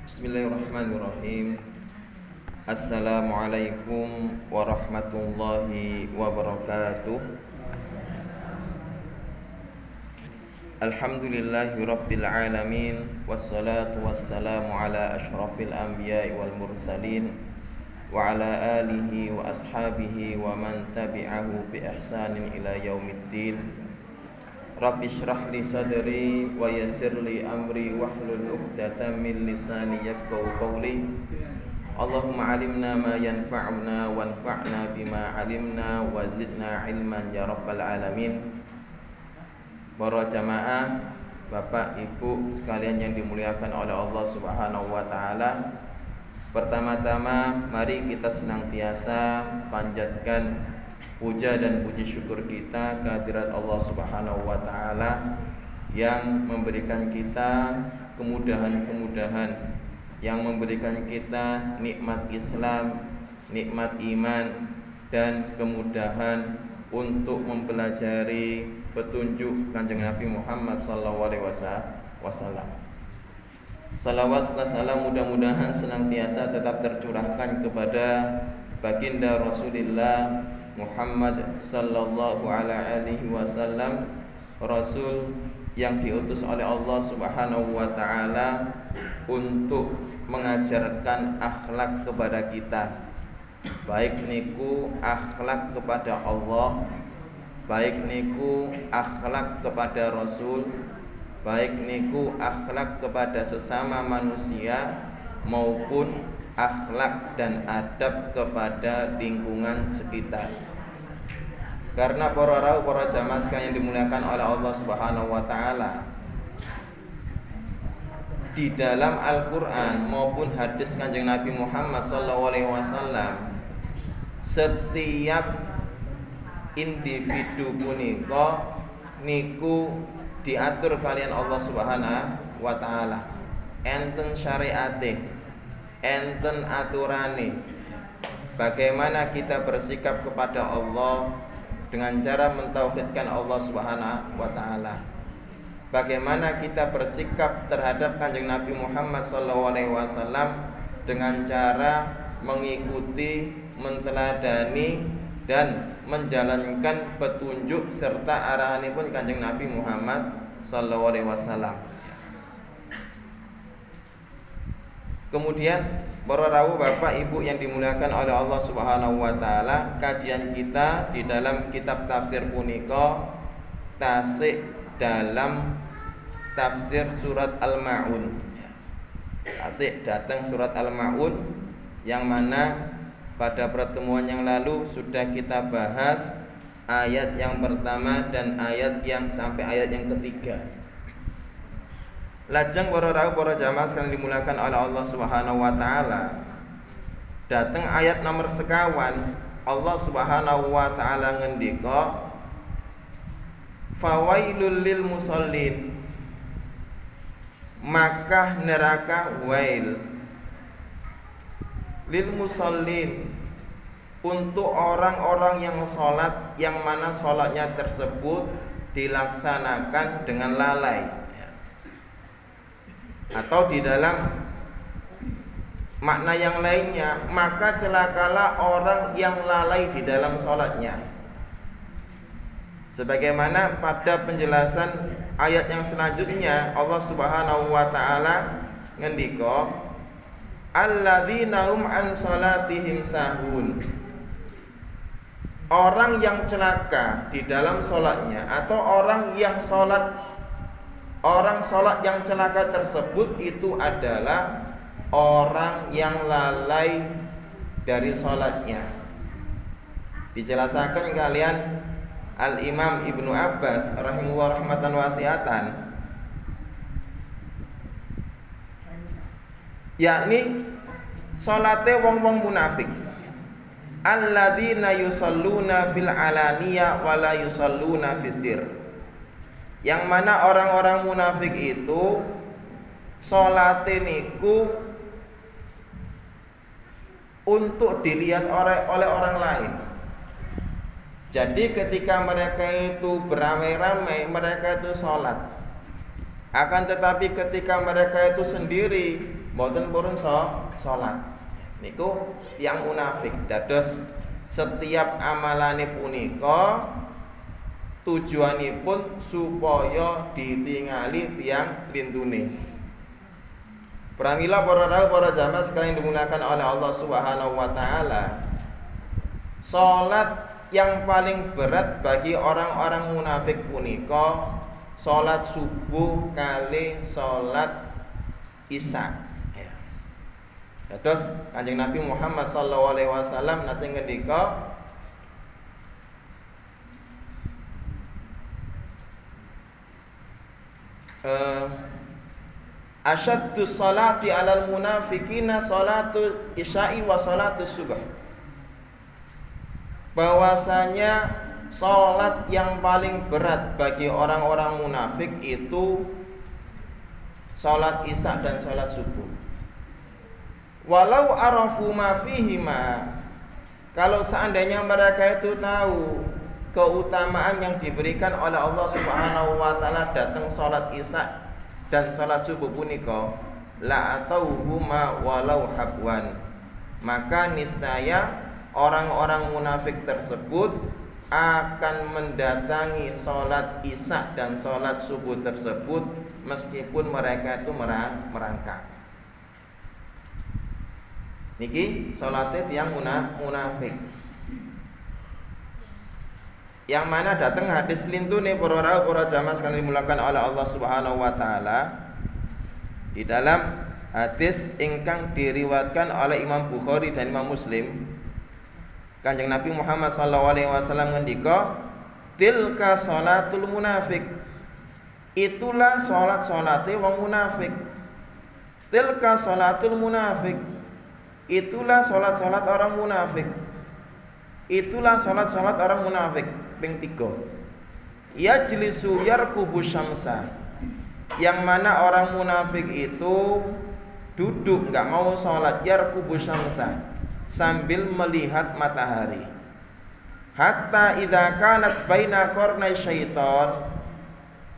Bismillahirrahmanirrahim. Assalamualaikum warahmatullahi wabarakatuh. Alhamdulillahi rabbil alamin. Wassalatu wassalamu ala ashrafil anbiya'i wal mursalin wa ala alihi wa ashabihi wa man tabi'ahu bi ihsanin ila yaumiddin. Rabbi shrah li sadri wa yassir li amri wahlul 'uqdatam min lisani yafqahu qawli. Allahumma 'allimna ma yanfa'una wanfa'na bima 'alimna wa zidna 'ilman ya rabbal alamin. Para jamaah, Bapak Ibu sekalian yang dimuliakan oleh Allah Subhanahu wa taala. Pertama-tama mari kita senantiasa panjatkan puja dan puji syukur kita kehadirat Allah Subhanahu wa taala yang memberikan kita kemudahan-kemudahan, yang memberikan kita nikmat Islam, nikmat iman, dan kemudahan untuk mempelajari petunjuk Kanjeng Nabi Muhammad SAW. Salawat serta salam mudah-mudahan senantiasa tetap tercurahkan kepada baginda Rasulullah Muhammad sallallahu alaihi wasallam, Rasul yang diutus oleh Allah Subhanahu wa taala untuk mengajarkan akhlak kepada kita, baik niku akhlak kepada Allah, baik niku akhlak kepada Rasul, baik niku akhlak kepada sesama manusia, maupun akhlak dan adab kepada lingkungan sekitar. Karena para jamaah sekalian yang dimuliakan oleh Allah Subhanahu wa taala, di dalam Al-Qur'an maupun hadis Kanjeng Nabi Muhammad sallallahu alaihi wasallam, setiap individu punika niku diatur kalian Allah Subhanahu wa taala. Enten syariate, enten aturane. Bagaimana kita bersikap kepada Allah dengan cara mentauhidkan Allah Subhanahu wa taala. Bagaimana kita bersikap terhadap Kanjeng Nabi Muhammad SAW dengan cara mengikuti, menteladani dan menjalankan petunjuk serta arahanipun Kanjeng Nabi Muhammad SAW. Kemudian para rawuh Bapak Ibu yang dimuliakan oleh Allah Subhanahu wa taala, kajian kita di dalam kitab tafsir punika tasik dalam tafsir surat Al-Maun. Tasik datang surat Al-Maun yang mana pada pertemuan yang lalu sudah kita bahas ayat yang pertama dan ayat yang sampai ayat yang ketiga. Lajeng para rawuh para jamaah sekalian dimuliakan oleh Allah Subhanahu wa taala, datang ayat nomor sekawan. Allah Subhanahu wa taala ngendika, fawailul lil musallin, maka neraka wail lil musallin, untuk orang-orang yang sholat, yang mana sholatnya tersebut dilaksanakan dengan lalai. Atau di dalam makna yang lainnya, maka celakalah orang yang lalai di dalam sholatnya. Sebagaimana pada penjelasan ayat yang selanjutnya, Allah Subhanahu wa taala ngendika, alladzina hum an salatihim sahun, orang yang celaka di dalam sholatnya, atau orang sholat yang celaka tersebut itu adalah orang yang lalai dari sholatnya. Dijelaskan kalian Al-Imam Ibnu Abbas rahimahullah rahmatan wasiatan, yakni sholate wong-wong munafik, alladzina yusalluna fil alaniya wa la yusalluna fisir, yang mana orang-orang munafik itu sholate niku untuk dilihat oleh orang lain. Jadi ketika mereka itu beramai-ramai, mereka itu sholat, Akan tetapi ketika mereka itu sendiri mboten purun salat. Niku yang munafik. Dados setiap amalane punika tujuanipun supaya ditingali tiang lintune. Pramila para rawuh para jamaah sekalian dimuliakan oleh Allah Subhanahu wa taala. Salat yang paling berat bagi orang-orang munafik punika salat subuh kali salat isya. Terus Kanjeng Nabi Muhammad sallallahu alaihi wasallam nate ngendika asyaddu salati alal munafiqina salatu isya'i wa salatu subuh. Bahwasanya salat yang paling berat bagi orang-orang munafik itu salat isya dan salat subuh. Walau arafu ma fihima, kalau seandainya mereka itu tahu keutamaan yang diberikan oleh Allah Subhanahu wa taala datang salat isya dan salat subuh punika, la atauhuma walau habwan, maka niscaya orang-orang munafik tersebut akan mendatangi salat isya dan salat subuh tersebut meskipun mereka itu merangkak. Niki salate tiyang munafik. Yang mana datang hadis lintune para rawuh para jamaah sekalian dimulakan oleh Allah Subhanahu wa taala di dalam hadis ingkang diriwayatkan oleh Imam Bukhari dan Imam Muslim. Kanjeng Nabi Muhammad sallallahu alaihi wasallam ngendika, "Tilka salatul munafik." Itulah salat-salate wong munafik. Tilka salatul munafik. Itulah salat-salat orang munafik. Itulah salat-salat orang munafik. Ping 3. Yajlisu yarkubu syamsa. Yang mana orang munafik itu duduk enggak mau salat yarkubu syamsa sambil melihat matahari. Hatta idza kanat baina qarnai syaitan,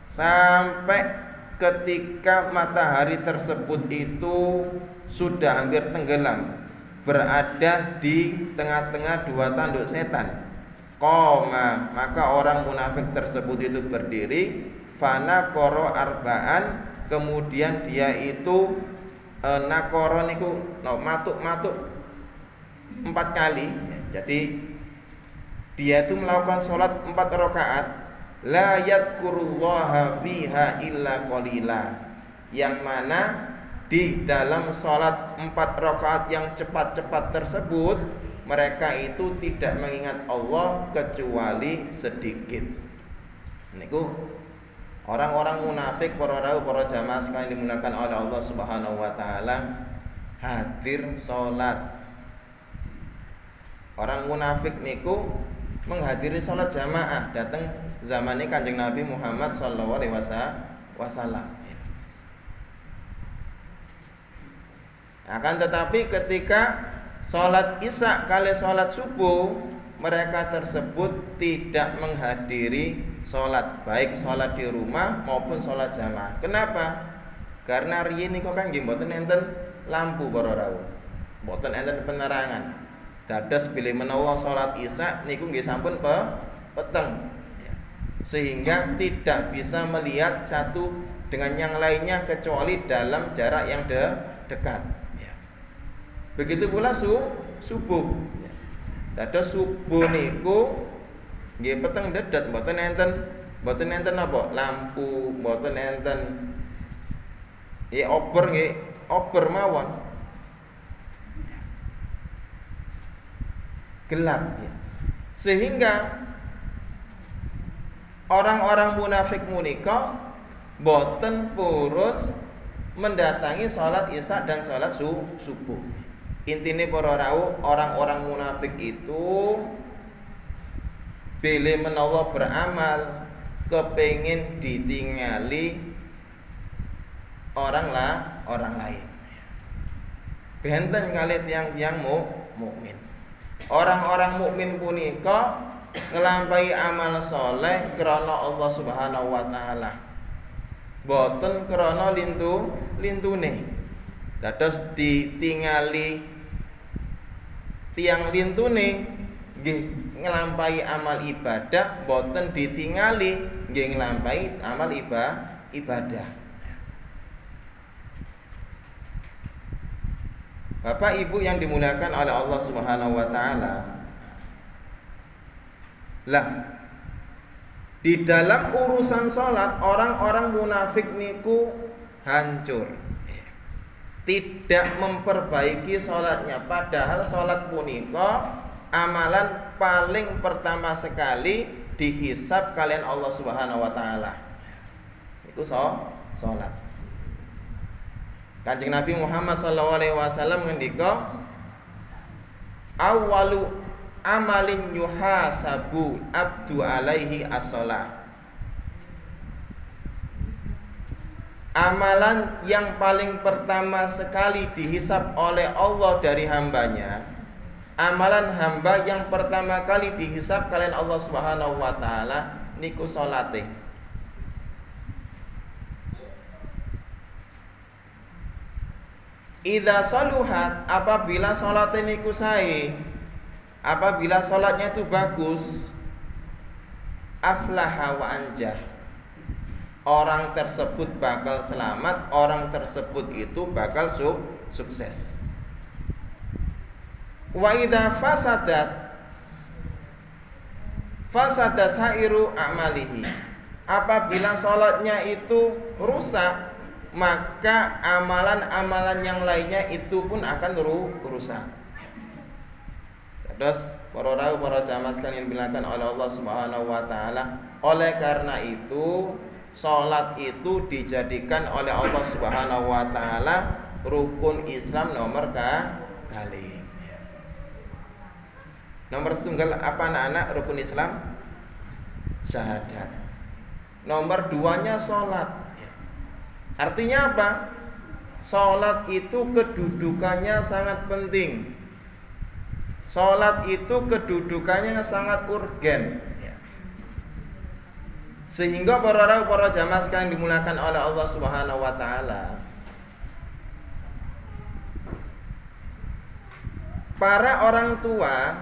sampai ketika matahari tersebut itu sudah hampir tenggelam, berada di tengah-tengah dua tanduk setan. Qoma, maka orang munafik tersebut itu berdiri, fana koro arbaan, kemudian dia itu nakoro niku matuk-matuk 4 kali. Jadi dia itu melakukan sholat 4 rakaat, la yadkurullaha fiha illa qalila, yang mana di dalam sholat 4 rakaat yang cepat-cepat tersebut mereka itu tidak mengingat Allah kecuali sedikit. Niku orang-orang munafik para rawuh para jamaah sekalian dimuliakan oleh Allah Subhanahu wa taala, hadir sholat. Orang munafik niku menghadiri sholat jamaah, datang zamannya Kanjeng Nabi Muhammad sallallahu alaihi wasallam. Akan tetapi ketika sholat isya kali sholat subuh, mereka tersebut tidak menghadiri sholat, baik sholat di rumah maupun sholat jamaah. Kenapa? Karena riyin niku kan nggih mboten enten lampu para rawuh, mboten enten penerangan. Dados bilih menawa sholat isya niku nggih sampun peteng, sehingga tidak bisa melihat satu dengan yang lainnya kecuali dalam jarak yang dekat. Begitu pula subuh. Dados subuh niku nggih peteng dedet, mboten enten apa? Lampu, mboten enten. Nggih obor mawon. Gelap ya. Sehingga orang-orang munafik munika boten purun mendatangi sholat isya dan sholat subuh. Intine para rawuh, orang-orang munafik itu bilih menawa beramal kepengin ditingali orang lain. Benten kali tiang-tiang mukmin. Orang-orang mukmin punika ngelampahi amal soleh krana Allah Subhanahu wa taala. boten krana lintune. Dados ditingali tiang lintune nggih nglampahi amal ibadah, boten ditingali nggih nglampahi amal ibadah. Bapak Ibu yang dimuliakan oleh Allah Subhanahu wa taala. Lah, di dalam urusan salat orang-orang munafik niku hancur. Tidak memperbaiki salatnya, padahal salat punika amalan paling pertama sekali dihisab kalian Allah Subhanahu wa taala. Iku salat. Kanjeng Nabi Muhammad SAW ngendika, awwalu amalin yuhasabu abdu alaihi as-shalah. Amalan yang paling pertama sekali dihisab oleh Allah dari hambanya, amalan hamba yang pertama kali dihisab kalian Allah Subhanahu wa taala niku salate. Idza saluhat, apabila salate niku sae, apabila salatnya itu bagus, aflaha wa anjah. Orang tersebut bakal selamat, orang tersebut itu bakal sukses. Wa idza fasada sairu a'malihi. Apabila salatnya itu rusak, maka amalan-amalan yang lainnya itu pun akan rusak. Terus para jamaah sekalian dimuliakan oleh Allah Subhanahu wa taala, oleh karena itu salat itu dijadikan oleh Allah Subhanahu wa taala rukun Islam nomor kali. Nomor setunggal apa anak-anak rukun Islam? Syahadat. Nomor 2-nya salat. Artinya apa? Salat itu kedudukannya sangat penting. Salat itu kedudukannya sangat urgen. Sehingga para jamaah sekalian dimuliakan oleh Allah Subhanahu wa taala, para orang tua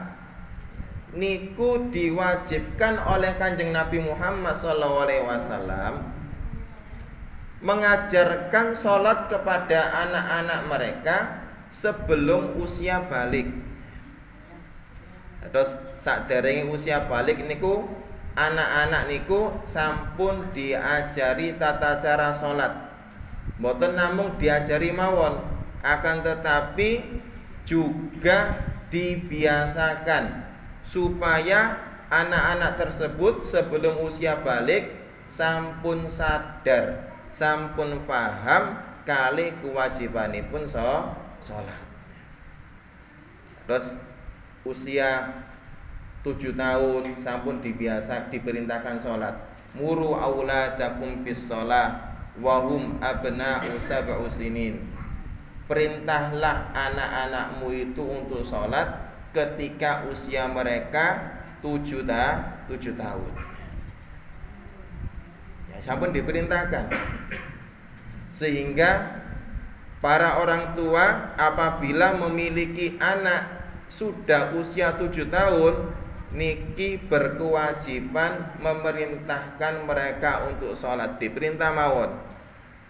niku diwajibkan oleh Kanjeng Nabi Muhammad SAW mengajarkan sholat kepada anak-anak mereka sebelum usia balik. Terus sakderenge usia balik niku anak-anak niku sampun diajari tata cara sholat. Mboten namung diajari mawon, akan tetapi juga dibiasakan supaya anak-anak tersebut sebelum usia balik sampun sadar, sampun paham kalih kewajibanipun sholat. Terus usia 7 tahun sampun diperintahkan sholat. Muru auladakum bis sholah wahum abna'u sab'u sinin. Perintahlah anak-anakmu itu untuk sholat ketika usia mereka 7 tahun. Sampun diperintahkan. Sehingga para orang tua apabila memiliki anak sudah usia 7 tahun niki berkewajiban memerintahkan mereka untuk sholat. Diperintah mawon,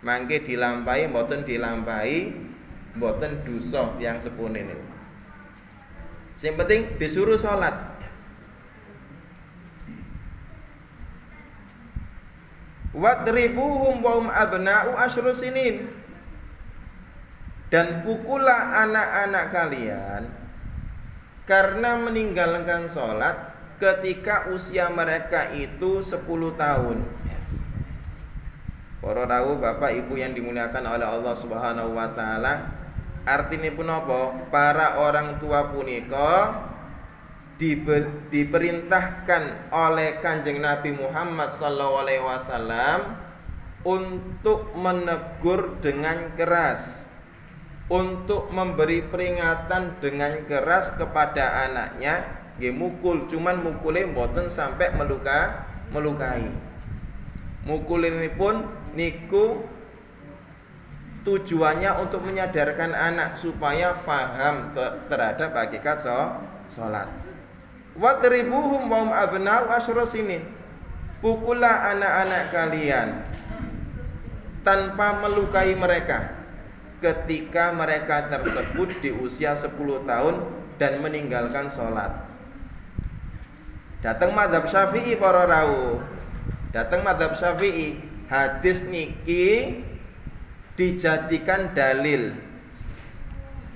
mangke dilampahi mboten dilampahi mboten dosa yang sepune niku. Sing penting disuruh sholat. Wadribuhum wa hum abna'u asyru sinin. Dan pukullah anak-anak kalian karena meninggalkan sholat ketika usia mereka itu 10 tahun. Para rawuh Bapak Ibu yang dimuliakan oleh Allah Subhanahu wa taala, artinipun apa? Para orang tua punika diperintahkan oleh Kanjeng Nabi Muhammad SAW untuk menegur dengan keras, untuk memberi peringatan dengan keras kepada anaknya. Nggih mukul, cuman mukule mboten sampai melukai. Mukul ini pun niku tujuannya untuk menyadarkan anak supaya faham terhadap hakikat salat. Wadribuhum wa hum abna'u asyra sinin. Pukullah anak-anak kalian tanpa melukai mereka ketika mereka tersebut di usia 10 tahun dan meninggalkan sholat. Datang mazhab Syafi'i para rawuh. Datang mazhab Syafi'i, hadis niki dijadikan dalil.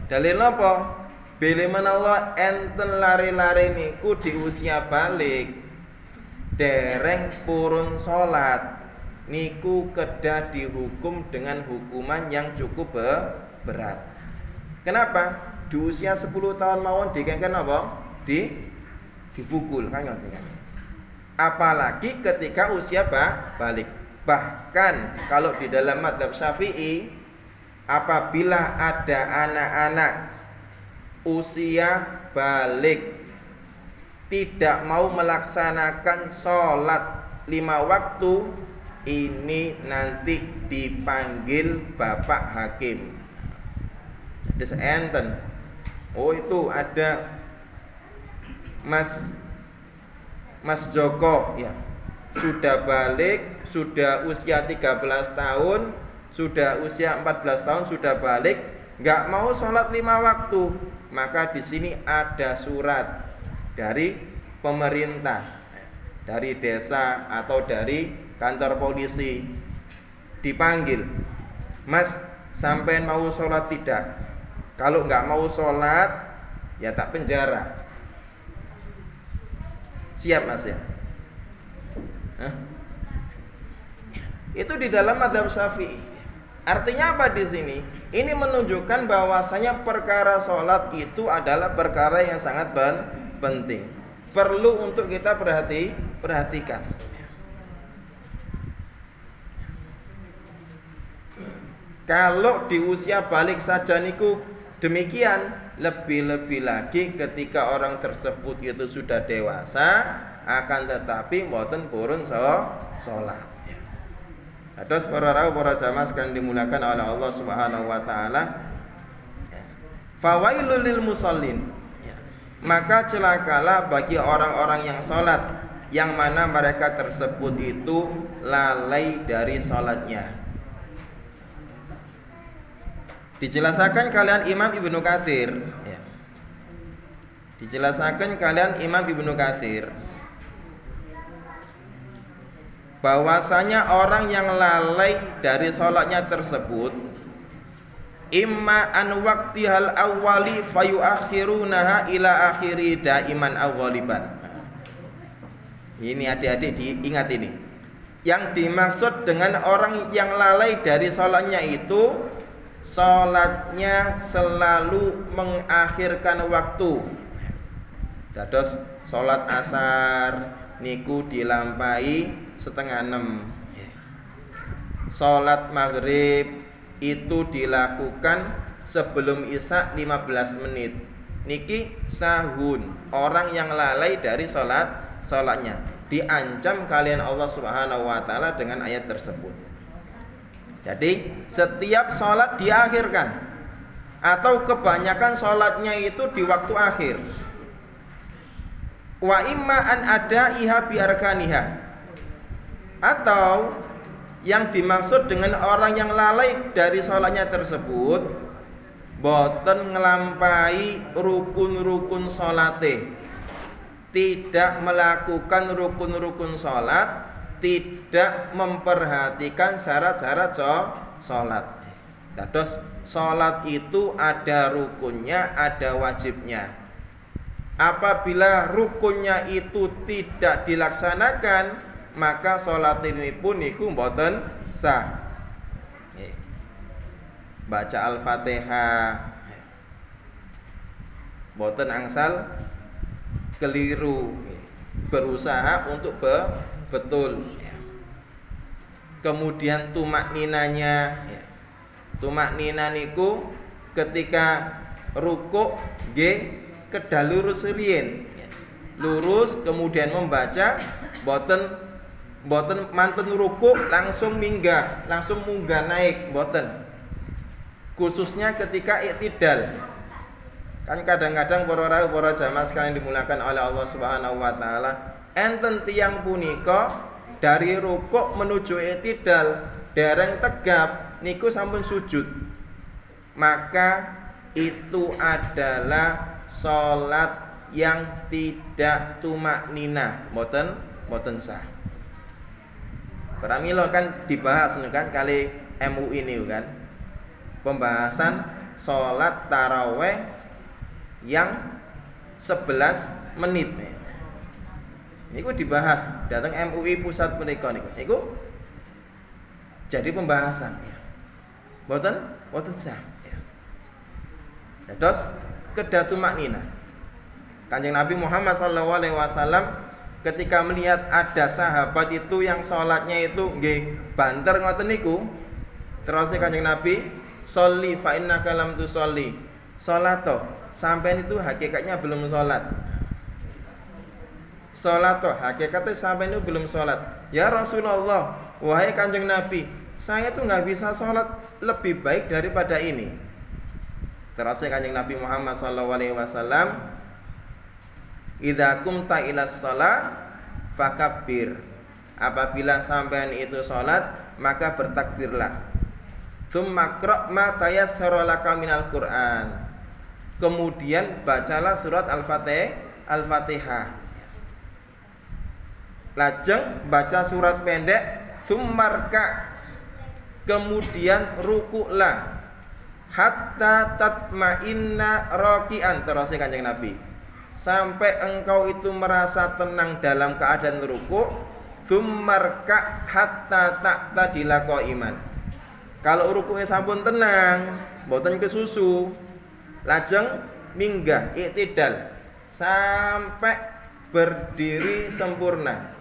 Dalil apa? Bila menawa enten lari-lari niku di usia balik dereng purun sholat, niku kedah dihukum dengan hukuman yang cukup berat. Kenapa? Di usia 10 tahun mawon dikengken apa? Dipukul kan ngoten. Apalagi ketika usia balik. Bahkan kalau di dalam mazhab Syafi'i, apabila ada anak-anak usia balik tidak mau melaksanakan sholat 5 waktu, ini nanti dipanggil bapak hakim. Jadi enten, oh itu ada Mas Joko ya, sudah balik, sudah usia 13 tahun, sudah usia 14 tahun sudah balik, nggak mau sholat 5 waktu, maka di sini ada surat dari pemerintah, dari desa atau dari kantor polisi, dipanggil, Mas, sampai mau sholat tidak? Kalau nggak mau sholat, ya tak penjara. Siap Mas ya? Hah? Itu di dalam mazhab Syafi'i. Artinya apa di sini? Ini menunjukkan bahwasanya perkara sholat itu adalah perkara yang sangat penting. Perlu untuk kita perhatikan. Kalau di usia balik saja niku demikian, lebih-lebih lagi ketika orang tersebut itu sudah dewasa, akan tetapi mboten purun sholat. Terus para rawuh, para jamaah sekalian dimuliakan oleh Allah Subhanahu wa taala. Fawailul lil musallin. Maka celakalah bagi orang-orang yang sholat, yang mana mereka tersebut itu lalai dari sholatnya. Dijelaskan kalian Imam Ibnu Katsir ya. Dijelaskan kalian Imam Ibnu Katsir bahwasanya orang yang lalai dari sholatnya tersebut, imma an waqtihal awwali fayuakhirunaha ila akhiri daiman awwaliban. Ini adik-adik diingat ini. Yang dimaksud dengan orang yang lalai dari sholatnya itu, sholatnya selalu mengakhirkan waktu. Dados sholat asar niku dilampahi 5:30. Sholat maghrib itu dilakukan sebelum isya 15 menit. Niki sahun, orang yang lalai dari sholatnya diancam kalian Allah Subhanahu wa taala dengan ayat tersebut. Jadi setiap sholat diakhirkan, atau kebanyakan sholatnya itu di waktu akhir. Wa imma an ada iha biarkaniha, atau yang dimaksud dengan orang yang lalai dari sholatnya tersebut boten ngelampai rukun-rukun sholate, tidak melakukan rukun-rukun sholat, tidak memperhatikan syarat-syarat sholat. Terus sholat itu ada rukunnya, ada wajibnya. Apabila rukunnya itu tidak dilaksanakan, maka sholat ini pun niku mboten sah. Baca Al-Fatihah mboten angsal keliru, berusaha untuk betul. Kemudian tumak ninanya, tumak nina niku ketika rukuk nggih kedah lurus riyin, lurus kemudian membaca boten Mboten mantun ruku langsung minggah, langsung munggah naik, mboten. Khususnya ketika iktidal. Kan kadang-kadang para jamaah sekalian dimulakan oleh Allah Subhanahu wa taala, enten tiyang punika dari ruku menuju iktidal dereng tegap niku sampun sujud. Maka itu adalah salat yang tidak tumak nina, mboten sah. Pramila kan dibahas kan kali MUI ini kan. Pembahasan salat taraweh yang 11 menit. Niku dibahas datang MUI pusat menika niku. Niku jadi pembahasan ya. Mboten sah. Ya. Terus kedatu maknina. Kanjeng Nabi Muhammad SAW ketika melihat ada sahabat itu yang sholatnya itu nggih banter ngoten niku, terus Kanjeng Nabi, "Sholli fa innaka lam tusolli." Salato, sampean itu hakikatnya belum sholat. Salato, hakikatnya sampean itu belum sholat. Ya Rasulullah, wahai Kanjeng Nabi, saya tuh nggak bisa sholat lebih baik daripada ini. Terus Kanjeng Nabi Muhammad SAW, idza kumta ilas shalah fakabbir. Apabila sampean itu salat, maka bertakbirlah. Tsumma qra' ma tayassara laka minal Qur'an. Kemudian bacalah surat Al-Fatihah. Lajeng baca surat pendek, tsummarka. Kemudian rukuklah hatta tatma'inna raki'an. Terus Kanjeng Nabi, sampai engkau itu merasa tenang dalam keadaan ruku, tsummarka hatta ta'tadila qaiman. Kalau rukuke sampun tenang, mboten kesusu, lajeng minggah iktidal sampai berdiri sempurna.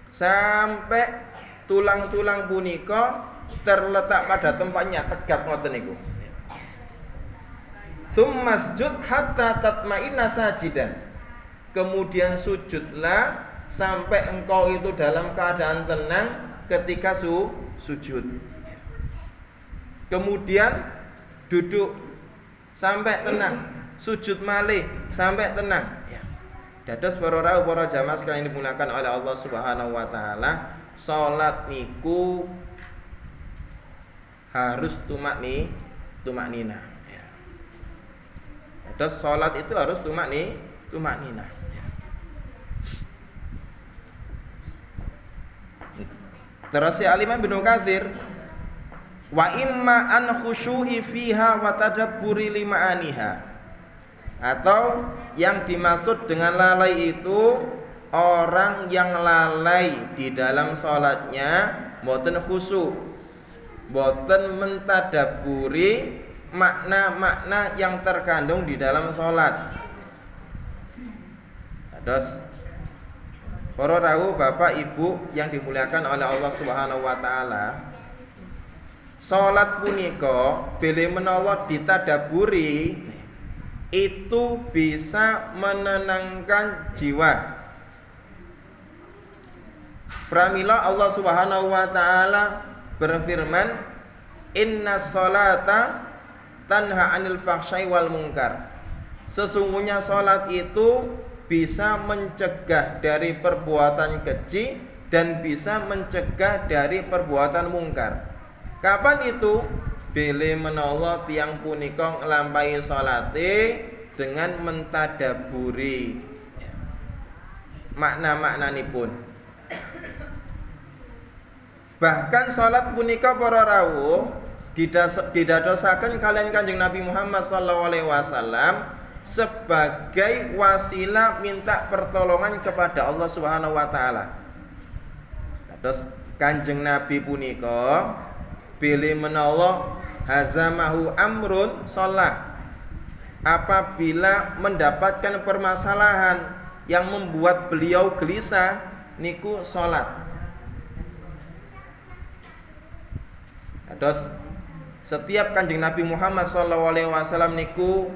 Sampai tulang-tulang punika terletak pada tempatnya tegap ngoten niku. Tsummasjud hatta tatma'inna sajidan. Kemudian sujudlah sampai engkau itu dalam keadaan tenang ketika sujud. Kemudian duduk sampai tenang, sujud malih sampai tenang. Dados para jamaah sekalian dimulakan oleh Allah Subhanahu wa taala, salat niku harus tumak nina. Terus sholat itu harus tumak nina. Terus si Al-Imam Ibnu Katsir, wa imma an khusyu'i fiha wa tadabburi limaaniha. Atau yang dimaksud dengan lalai itu orang yang lalai di dalam sholatnya, mboten khusyuk, mboten mentadabburi makna-makna yang terkandung di dalam sholat. Terus para rawuh Bapak Ibu yang dimuliakan oleh Allah Subhanahu wa taala, sholat punika bilih menawa ditadaburi itu bisa menenangkan jiwa. Pramila Allah Subhanahu wa taala berfirman, "Innas sholata tanha 'anil fahsya'i wal munkar." Sesungguhnya salat itu bisa mencegah dari perbuatan keji dan bisa mencegah dari perbuatan mungkar. Kapan itu? Bilih menawa tiyang punika nglampahi salate dengan mentadaburi makna-maknanipun. Bahkan salat punika para rawuh didadosaken kalian Kanjeng Nabi Muhammad SAW sebagai wasilah minta pertolongan kepada Allah Subhanahu wa taala. Terus Kanjeng Nabi punika bilih menawa hazamahu amrun shalah, apabila mendapatkan permasalahan yang membuat beliau gelisah niku salat. Terus setiap Kanjeng Nabi Muhammad SAW niku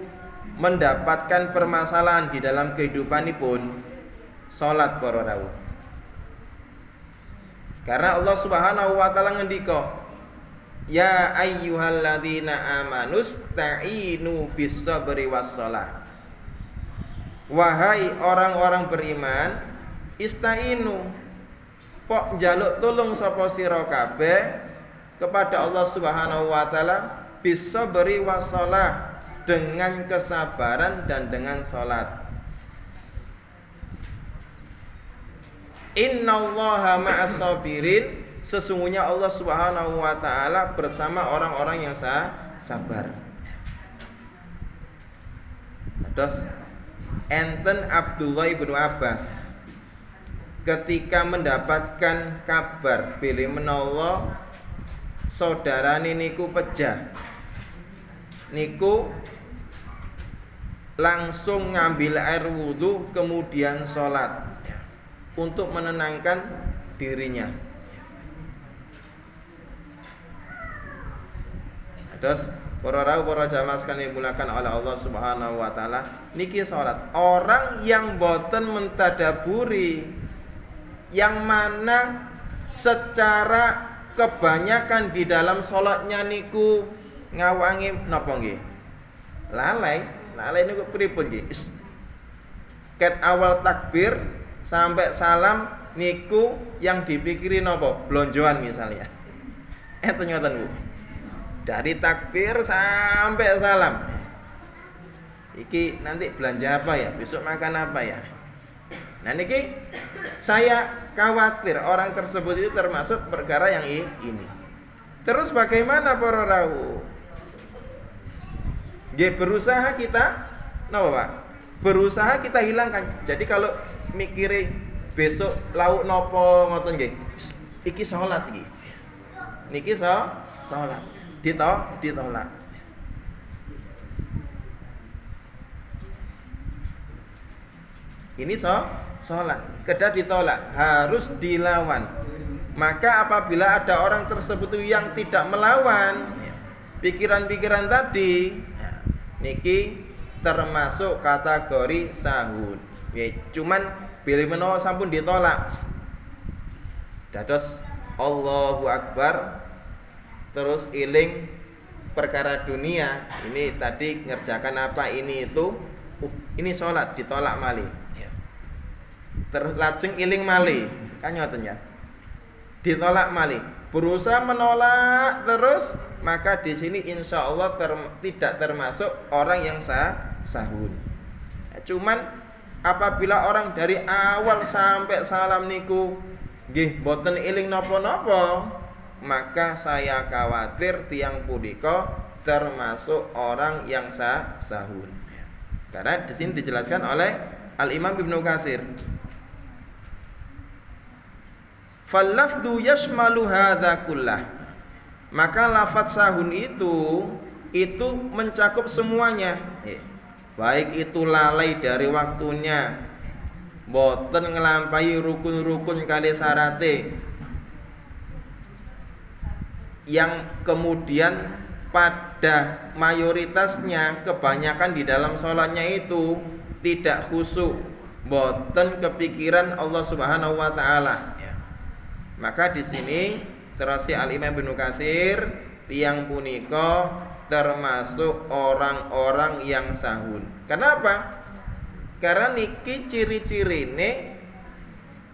mendapatkan permasalahan di dalam kehidupanipun, salat para rawuh. Karena Allah Subhanahu wa taala ngendika, ya ayyuhalladzina amanusta'inu bis-sabri was-shalah. Wahai orang-orang beriman, istainu, pok njaluk tulung sapa sira kabeh kepada Allah Subhanahu wa taala bis-sabri was-shalah, dengan kesabaran dan dengan salat. Innallaha ma'as sabirin, sesungguhnya Allah Subhanahu wa taala bersama orang-orang yang sabar. Terus enten Abdullah bin Abbas ketika mendapatkan kabar bilih menawa saudarane niku pejah, niku langsung ngambil air wudhu kemudian sholat untuk menenangkan dirinya. Terus para jamaah sekalian dimulakan oleh Allah Subhanahu wa taala, niki sholat. Orang yang boten mentadaburi, yang mana secara kebanyakan di dalam sholatnya niku ngawangi napa nggih? Lalai niku pripun nggih? Ket awal takbir sampai salam niku yang dipikiri napa? Blonjoan misalnya. Ternyata Bu. Dari takbir sampai salam. Iki nanti belanja apa ya? Besok makan apa ya? Nah niki saya khawatir orang tersebut itu termasuk perkara yang ini. Terus bagaimana para rawuh? Berusaha kita, napa Pak? Berusaha kita hilangkan. Jadi kalau mikiri besok lauk nopo ngoten nggih. Iki salat iki. Niki salat. Ditolak. Ini salat. Kedah ditolak, harus dilawan. Maka apabila ada orang tersebut yang tidak melawan pikiran-pikiran tadi, niki termasuk kategori sahun. Ya, cuman bilih menawa sampun ditolak. Dados Allahu Akbar terus iling perkara dunia, ini tadi ngerjakan apa ini itu, ini sholat ditolak malih. Terus lajeng iling malih, kan ngoten ya. Ditolak malih, berusaha menolak terus, maka di sini insya Allah tidak termasuk orang yang sahun. Cuman apabila orang dari awal sampai salam niku nggih boten iling napa-napa, maka saya khawatir tiang punika termasuk orang yang sahun. Karena di sini dijelaskan oleh Al-Imam Ibnu Katsir. Fal lafdhu yashmalu hadza kullah. Maka lafaz sahun itu mencakup semuanya. Baik itu lalai dari waktunya, boten ngelampahi rukun-rukun kali syarate, yang kemudian pada mayoritasnya kebanyakan di dalam sholatnya itu tidak khusyuk, boten kepikiran Allah Subhanahu wa taala. Maka di sini terasi Al-Imam Ibnu Katsir, tiyang punika termasuk orang-orang yang sahun. Kenapa? Karena niki ciri-cirine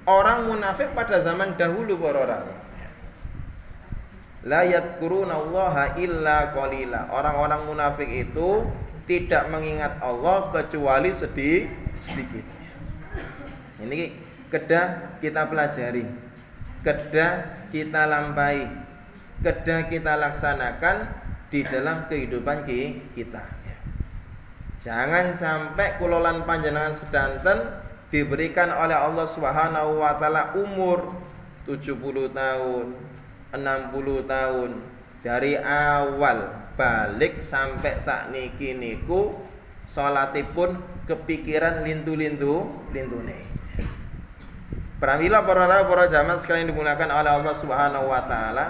orang munafik pada zaman dahulu para orang. La yadhkurunallaha illa qalila. Orang-orang munafik itu tidak mengingat Allah kecuali sedikit. Ini kedah kita pelajari, kedah kita lampahi, kedah kita laksanakan di dalam kehidupan kita. Jangan sampai kulolan panjenengan sedanten diberikan oleh Allah Subhanahu wa taala umur 70 tahun, 60 tahun, dari awal balik sampai sakniki niku salatipun kepikiran lintune. Pramila para jamaah sekalian dimulakan oleh Allah Subhanahu wa taala,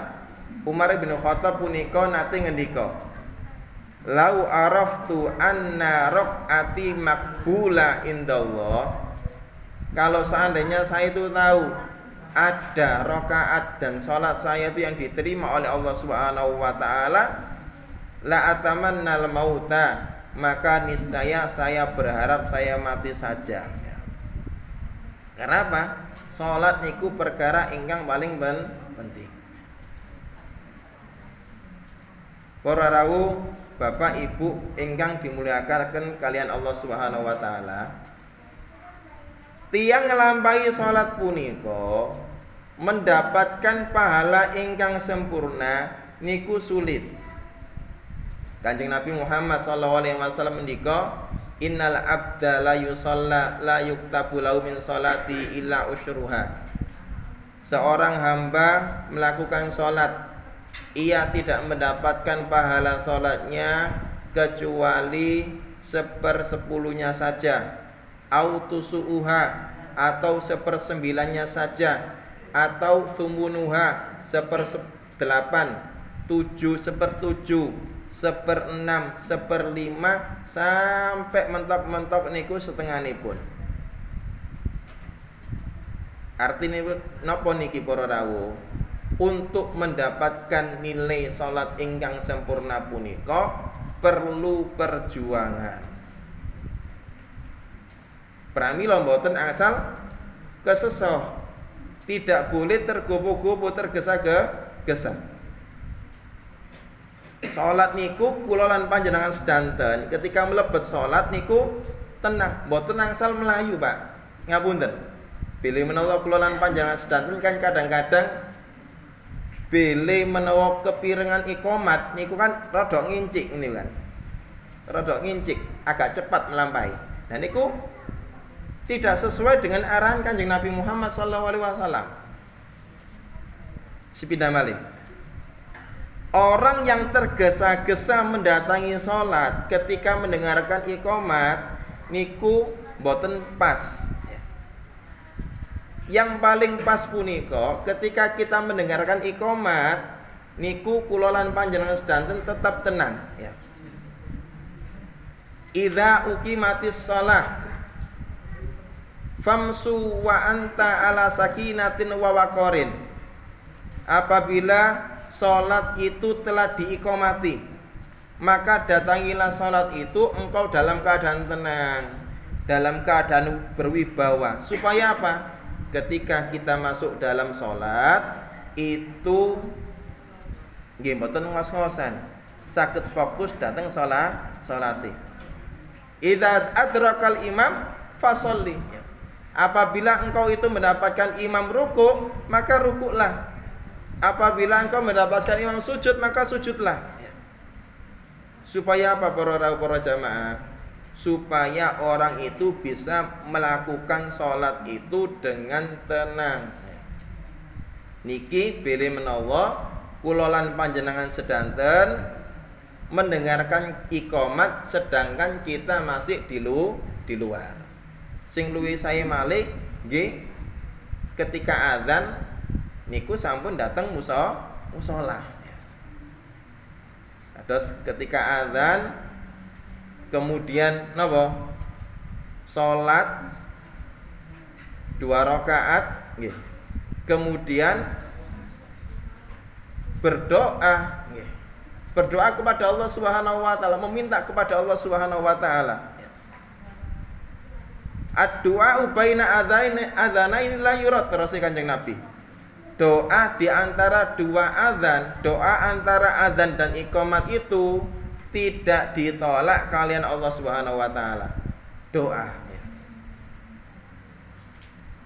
Umar bin Khattab punika nate ngendika, "Lau araftu anna raq'ati maqbula indallah." Kalau seandainya saya itu tahu ada rakaat dan sholat saya itu yang diterima oleh Allah Subhanahu wa taala, la atamannal mauta, maka niscaya saya berharap saya mati saja. Karena apa? Sholat niku perkara ingkang paling penting. Para rawuh, Bapak Ibu ingkang dimuliakan kalian Allah Subhanahu wa taala, tiyang nglampahi salat punika mendapatkan pahala ingkang sempurna niku sulit. Kanjeng Nabi Muhammad sallallahu alaihi wasallam mendika, innal abda la yusalla la yuktabu lahu min salati illa usyruha. Seorang hamba melakukan salat, ia tidak mendapatkan pahala sholatnya kecuali 1/10-nya saja, autusuuha, atau 1/9-nya saja, atau sumunuha 1/8, 7/7, 1/6, 1/5, sampai mentok-mentok niku setengahnipun. Artinya napa niki para rawuh? Untuk mendapatkan nilai salat ingkang sempurna punika perlu perjuangan. Pramila mboten asal kesesoh, tidak boleh tergopoh-gopoh, tergesa-gesa. Salat niku kula lan panjenengan sedanten ketika mlebet salat niku tenang, mboten angsal melayu, Pak. Ngapunten. Bilih menawa kula lan panjenengan sedanten kan kadang-kadang bele menawa kepirengan iqomat niku kan rada ngincik ini kan. Rada ngincik, agak cepat melampaui. Nah niku tidak sesuai dengan arahan Kanjeng Nabi Muhammad sallallahu alaihi wasallam. Sepindah malih. Orang yang tergesa-gesa mendatangi sholat ketika mendengarkan iqomat niku boten pas. Yang paling pas punika ketika kita mendengarkan iqomat niku kula lan panjenengan sedanten tetap tenang ya. Idza uqimatis shalah famsu wa anta ala sakinatin wa waqarin. Apabila salat itu telah diiqomati, maka datangilah salat itu engkau dalam keadaan tenang, dalam keadaan berwibawa. Supaya apa? Ketika kita masuk dalam sholat itu nggih mboten ngos-ngosan, saged fokus dateng sholate. Idza adrakal imam fasholli. Apabila engkau itu mendapatkan imam ruku, maka rukuklah. Apabila engkau mendapatkan imam sujud, maka sujudlah. Supaya apa para jamaah? Supaya orang itu bisa melakukan sholat itu dengan tenang. Niki bilih menawa kula lan panjenengan sedanten mendengarkan iqomat sedangkan kita masih di luar. Sing luwih sae malih nggih ketika azan niku sampun dateng musala. Terus ketika azan kemudian napa? Salat 2 rakaat nggih. Kemudian berdoa nggih. Berdoa kepada Allah Subhanahu wa taala, meminta kepada Allah Subhanahu wa taala. Ad-du'a baina adzanaini la yurad, terus Kanjeng Nabi. Doa di antara 2 adzan, doa antara adzan dan iqamat itu tidak ditolak kalian Allah Subhanahu wa taala. Doa.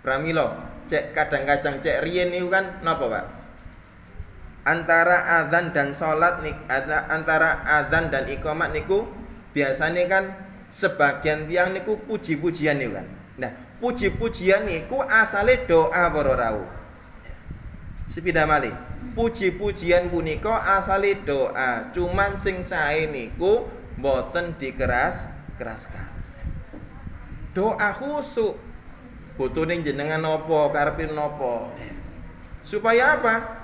Pramila, cek kadang-kadang cek riyen niku kan napa, Pak? Antara azan dan salat antara azan dan iqamat niku biasanya kan sebagian tiang niku puji-pujian niku kan. Nah, puji-pujian niku asale doa para rawuh. Sepindah malih. Puji-pujian punika asale doa, cuman sing sae niku mboten dikeras-keraskan. Doa khusuk. Botone jenengan napa, karepe napa. Supaya apa?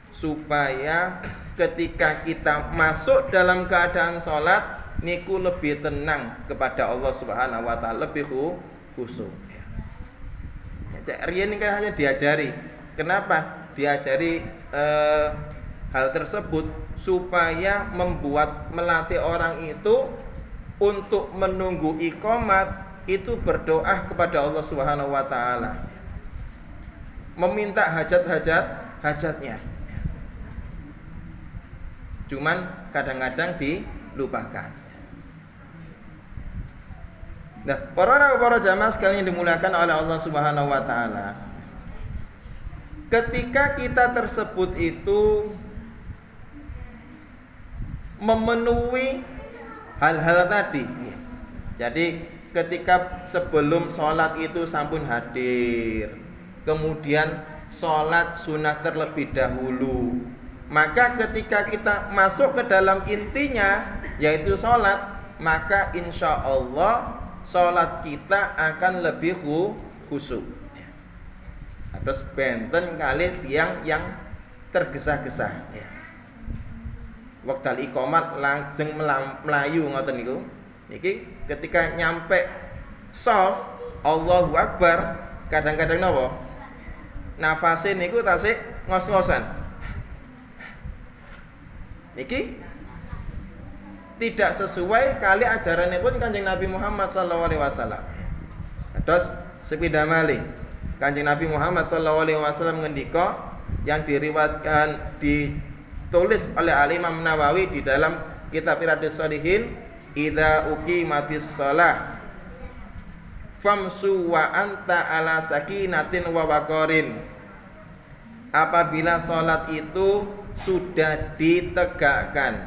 Supaya ketika kita masuk dalam keadaan sholat niku lebih tenang kepada Allah Subhanahu wa taala, lebih khusuk. Cek riyen kan hanya diajari. Kenapa? Diajari hal tersebut supaya melatih orang itu untuk menunggu iqamat itu berdoa kepada Allah Subhanahu wa taala. Meminta hajatnya. Cuman kadang-kadang dilupakan. Nah, para jamaah sekalian yang dimuliakan oleh Allah Subhanahu wa taala. Ketika kita tersebut itu memenuhi hal-hal tadi. Jadi ketika sebelum sholat itu sampun hadir, kemudian sholat sunnah terlebih dahulu, maka ketika kita masuk ke dalam intinya yaitu sholat, maka insya Allah sholat kita akan lebih khusyuk. Terus benten kali tiang yang tergesa-gesa. Wekdal iqamat langsung melayu ngoten niku. Niki ketika nyampe shaf Allahu Akbar, kadang-kadang napa? Nafase niku tasik ngos-ngosan. Niki tidak sesuai kali ajaranipun Kanjeng Nabi Muhammad sallallahu alaihi wasallam. Terus sepeda malih. Kanjeng Nabi Muhammad sallallahu alaihi wasallam ngendika yang diriwayatkan ditulis oleh Al-Imam Nawawi di dalam kitab Riyadhus Shalihin, idza uqimatis shalah famsu wa anta ala sakinatin wa waqarin. Apabila salat itu sudah ditegakkan,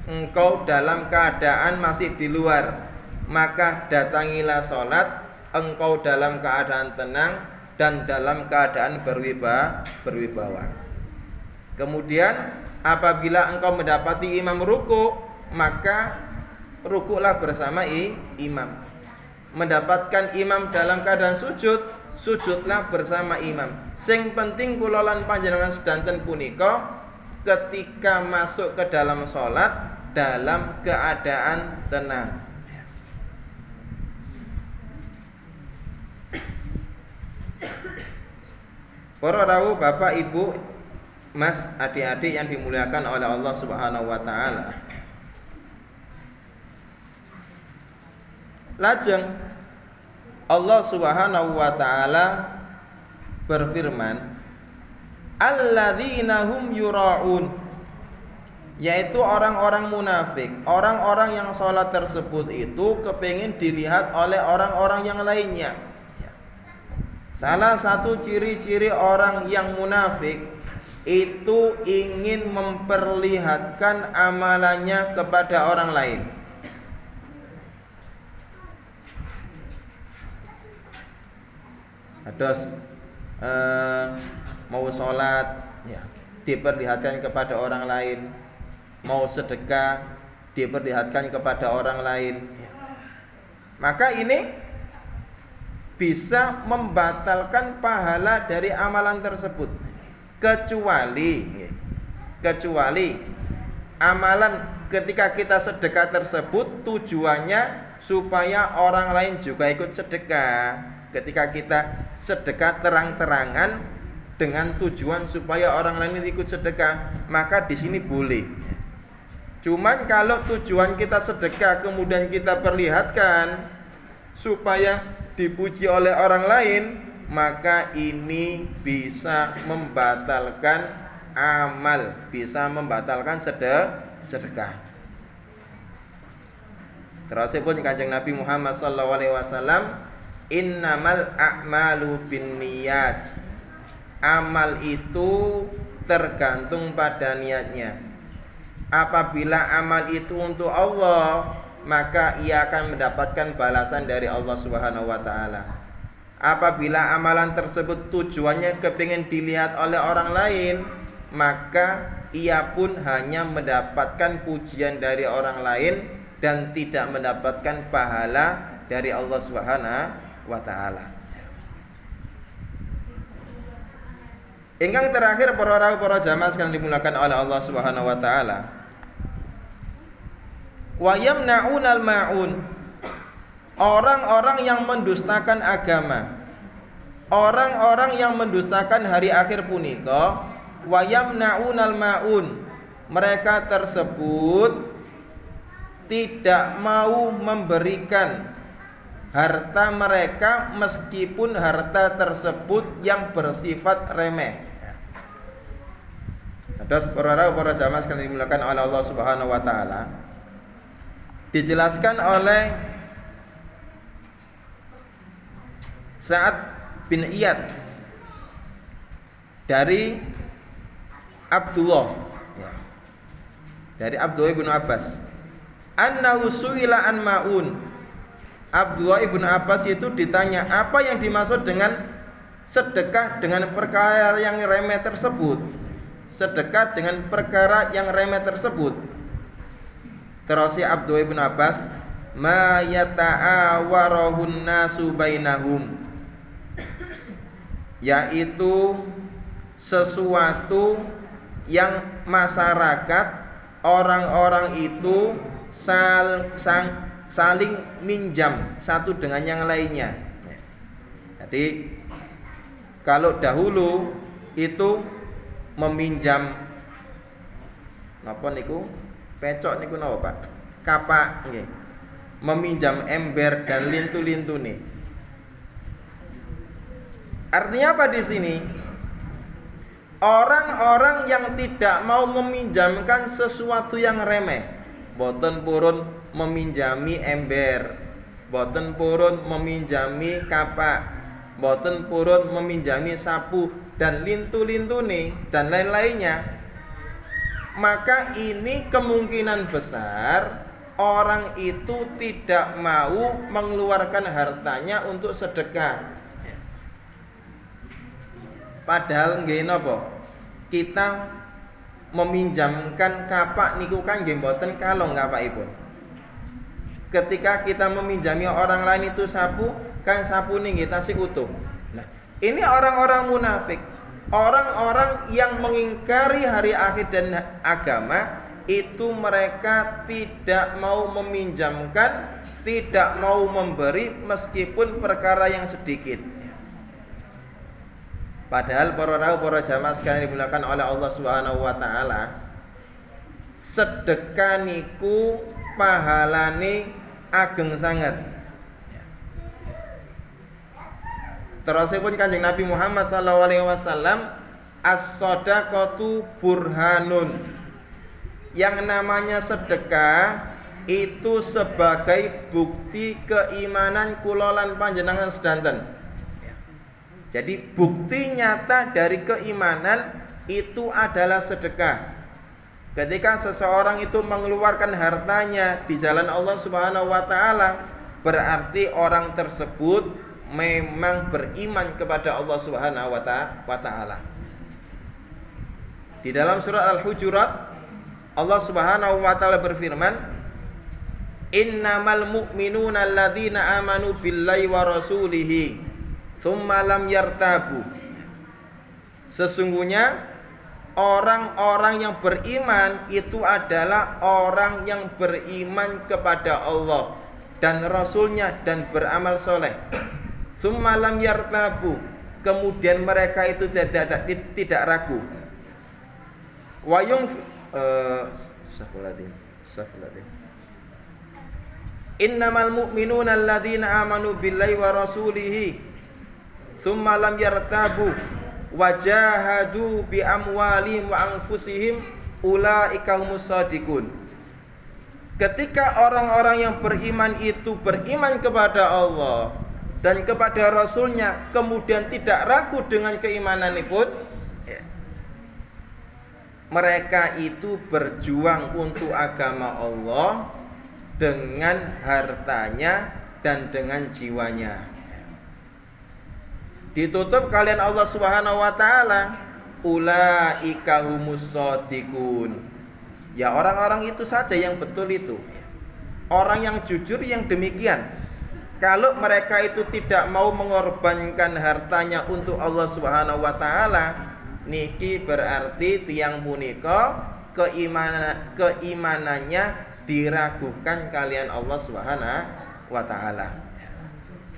engkau dalam keadaan masih di luar, maka datangilah salat engkau dalam keadaan tenang dan dalam keadaan berwibawa. Kemudian apabila engkau mendapati imam ruku, maka rukuklah bersama imam. Mendapatkan imam dalam keadaan sujud, sujudlah bersama imam. Sing penting kula lan panjenengan sedanten punika ketika masuk ke dalam sholat dalam keadaan tenang. Para rawuh Bapak Ibu, Mas, adik-adik yang dimuliakan oleh Allah Subhanahu wa taala. Lajeng Allah Subhanahu wa taala berfirman, alladzina hum yura'un, yaitu orang-orang munafik, orang-orang yang sholat tersebut itu kepingin dilihat oleh orang-orang yang lainnya. Salah satu ciri-ciri orang yang munafik itu ingin memperlihatkan amalannya kepada orang lain. Terus mau sholat ya, diperlihatkan kepada orang lain, mau sedekah diperlihatkan kepada orang lain, maka ini bisa membatalkan pahala dari amalan tersebut, kecuali amalan ketika kita sedekah tersebut tujuannya supaya orang lain juga ikut sedekah. Ketika kita sedekah terang-terangan dengan tujuan supaya orang lain ikut sedekah, maka di sini boleh. Cuman kalau tujuan kita sedekah kemudian kita perlihatkan supaya dipuji oleh orang lain, maka ini bisa membatalkan amal, bisa membatalkan sedekah. Terusipun Kanjeng Nabi Muhammad sallallahu alaihi wasallam, innamal a'malu binniyat. Amal itu tergantung pada niatnya. Apabila amal itu untuk Allah, maka ia akan mendapatkan balasan dari Allah Subhanahu wa taala. Apabila amalan tersebut tujuannya kepingin dilihat oleh orang lain, maka ia pun hanya mendapatkan pujian dari orang lain dan tidak mendapatkan pahala dari Allah Subhanahu wa taala. Ingkang terakhir para jamaah sekalian dimulakan oleh Allah Subhanahu wa taala, wa yamna'unal ma'un, orang-orang yang mendustakan agama, orang-orang yang mendustakan hari akhir punika wayamnaunal maun, mereka tersebut tidak mau memberikan harta mereka meskipun harta tersebut yang bersifat remeh. Terus para jamaah sekalian dimuliakan oleh Allah Subhanahu wa taala, dijelaskan oleh Sa'ad bin Iyad dari Abdullah, dari Abdullah bin Abbas, annahu su'ila an maun. Abdullah ibn Abbas itu ditanya apa yang dimaksud dengan sedekah dengan perkara yang remeh tersebut. Sedekah dengan perkara yang remeh tersebut. Terus si Abdullah ibn Abbas, ma yata'awarahun nasu bainahum, yaitu sesuatu yang masyarakat orang-orang itu saling minjam satu dengan yang lainnya. Jadi kalau dahulu itu meminjam napa niku? Pecok niku napa, Pak? Kapak nggih. Meminjam ember dan lintu-lintu nih. Artinya apa di sini? Orang-orang yang tidak mau meminjamkan sesuatu yang remeh, boten purun meminjami ember, boten purun meminjami kapak, boten purun meminjami sapu dan lintu-lintu nih dan lain-lainnya, maka ini kemungkinan besar orang itu tidak mau mengeluarkan hartanya untuk sedekah. Padahal nggih napa? Kita meminjamkan kapak niku kan nggih mboten kalong kapakipun. Ketika kita meminjami orang lain itu sapu, kan sapu nggih tasih utuh. Nah, ini orang-orang munafik, orang-orang yang mengingkari hari akhir dan agama, itu mereka tidak mau meminjamkan, tidak mau memberi meskipun perkara yang sedikit. Padahal para jamaah sekalian dimuliakan oleh Allah Subhanahu wa taala, sedekah niku pahalane ageng sangat. Terusipun Kanjeng Nabi Muhammad sallallahu alaihi wasallam, as-shadaqatu burhanun. Yang namanya sedekah itu sebagai bukti keimanan kula lan panjenengan sedanten. Jadi bukti nyata dari keimanan itu adalah sedekah. Ketika seseorang itu mengeluarkan hartanya di jalan Allah Subhanahu wa taala, berarti orang tersebut memang beriman kepada Allah Subhanahu wa taala. Di dalam surat Al-Hujurat, Allah Subhanahu wa taala berfirman, "Innamal mu'minuna alladzina amanu billahi wa rasulihi tsumma lam yartabu." Sesungguhnya orang-orang yang beriman itu adalah orang yang beriman kepada Allah dan Rasulnya dan beramal soleh. Tsumma lam yartabu, kemudian mereka itu tidak ragu. Wayung Innamal mu'minuna alladzina amanu billahi wa rasulihi tsumma lam yartabu wajahadu bi amwalihim wa anfusihim ulaika humus shadiqun. Ketika orang-orang yang beriman itu beriman kepada Allah dan kepada Rasulnya, kemudian tidak ragu dengan keimananipun, mereka itu berjuang untuk agama Allah dengan hartanya dan dengan jiwanya. Ditutup kalian Allah Subhanahu wa taala, ulaika humus shadiqun. Ya, orang-orang itu saja yang betul itu. Orang yang jujur yang demikian. Kalau mereka itu tidak mau mengorbankan hartanya untuk Allah Subhanahu wa taala, niki berarti tiang punika keimanannya diragukan kalian Allah Subhanahu wa taala.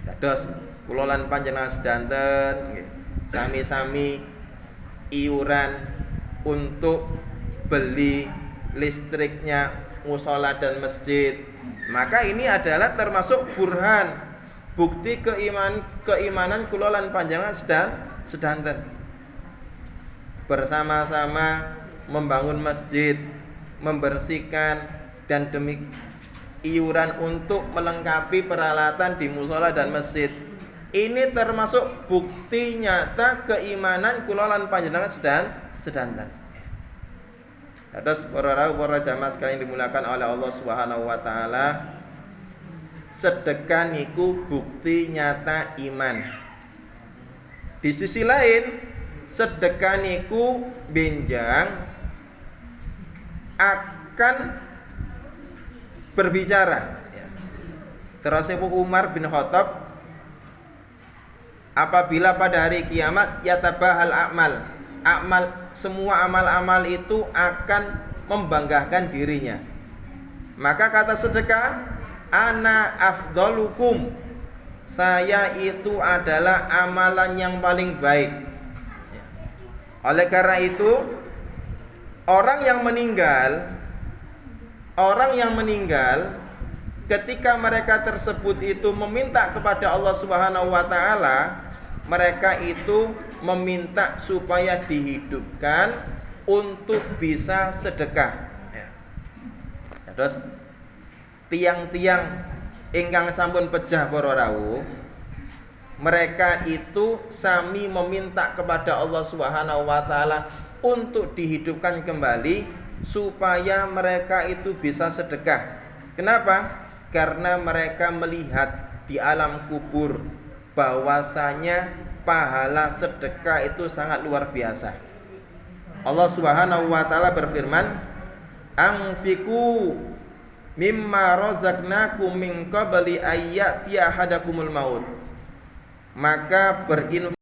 Dados Kula lan panjenengan sedanten nggih sami-sami iuran untuk beli listriknya musola dan masjid, maka ini adalah termasuk burhan, bukti keimanan kula lan panjenengan sedanten bersama-sama membangun masjid, membersihkan dan demi iuran untuk melengkapi peralatan di musola dan masjid. Ini termasuk bukti nyata keimanan kula lan panjenengan sedanten. Terus para jamaah sekalian dimulakan oleh Allah Subhanahu wa taala, sedekah niku bukti nyata iman. Di sisi lain, sedekah niku benjang akan berbicara. Terus Ibu Umar bin Khattab, apabila pada hari kiamat yatabahal amal, semua amal-amal itu akan membanggakan dirinya. Maka kata sedekah, ana afdalukum, saya itu adalah amalan yang paling baik. Oleh karena itu, orang yang meninggal ketika mereka tersebut itu meminta kepada Allah Subhanahu wa taala, mereka itu meminta supaya dihidupkan untuk bisa sedekah. Terus tiang-tiang ingkang sampun pejah para rawuh, mereka itu sami meminta kepada Allah Subhanahu wa taala untuk dihidupkan kembali supaya mereka itu bisa sedekah. Kenapa? Karena mereka melihat di alam kubur bahwasanya pahala sedekah itu sangat luar biasa. Allah Subhanahu wa taala berfirman, "Anfiqu mimma razaqnakum min qabli ayyati ahadakumul maut." Maka berinfak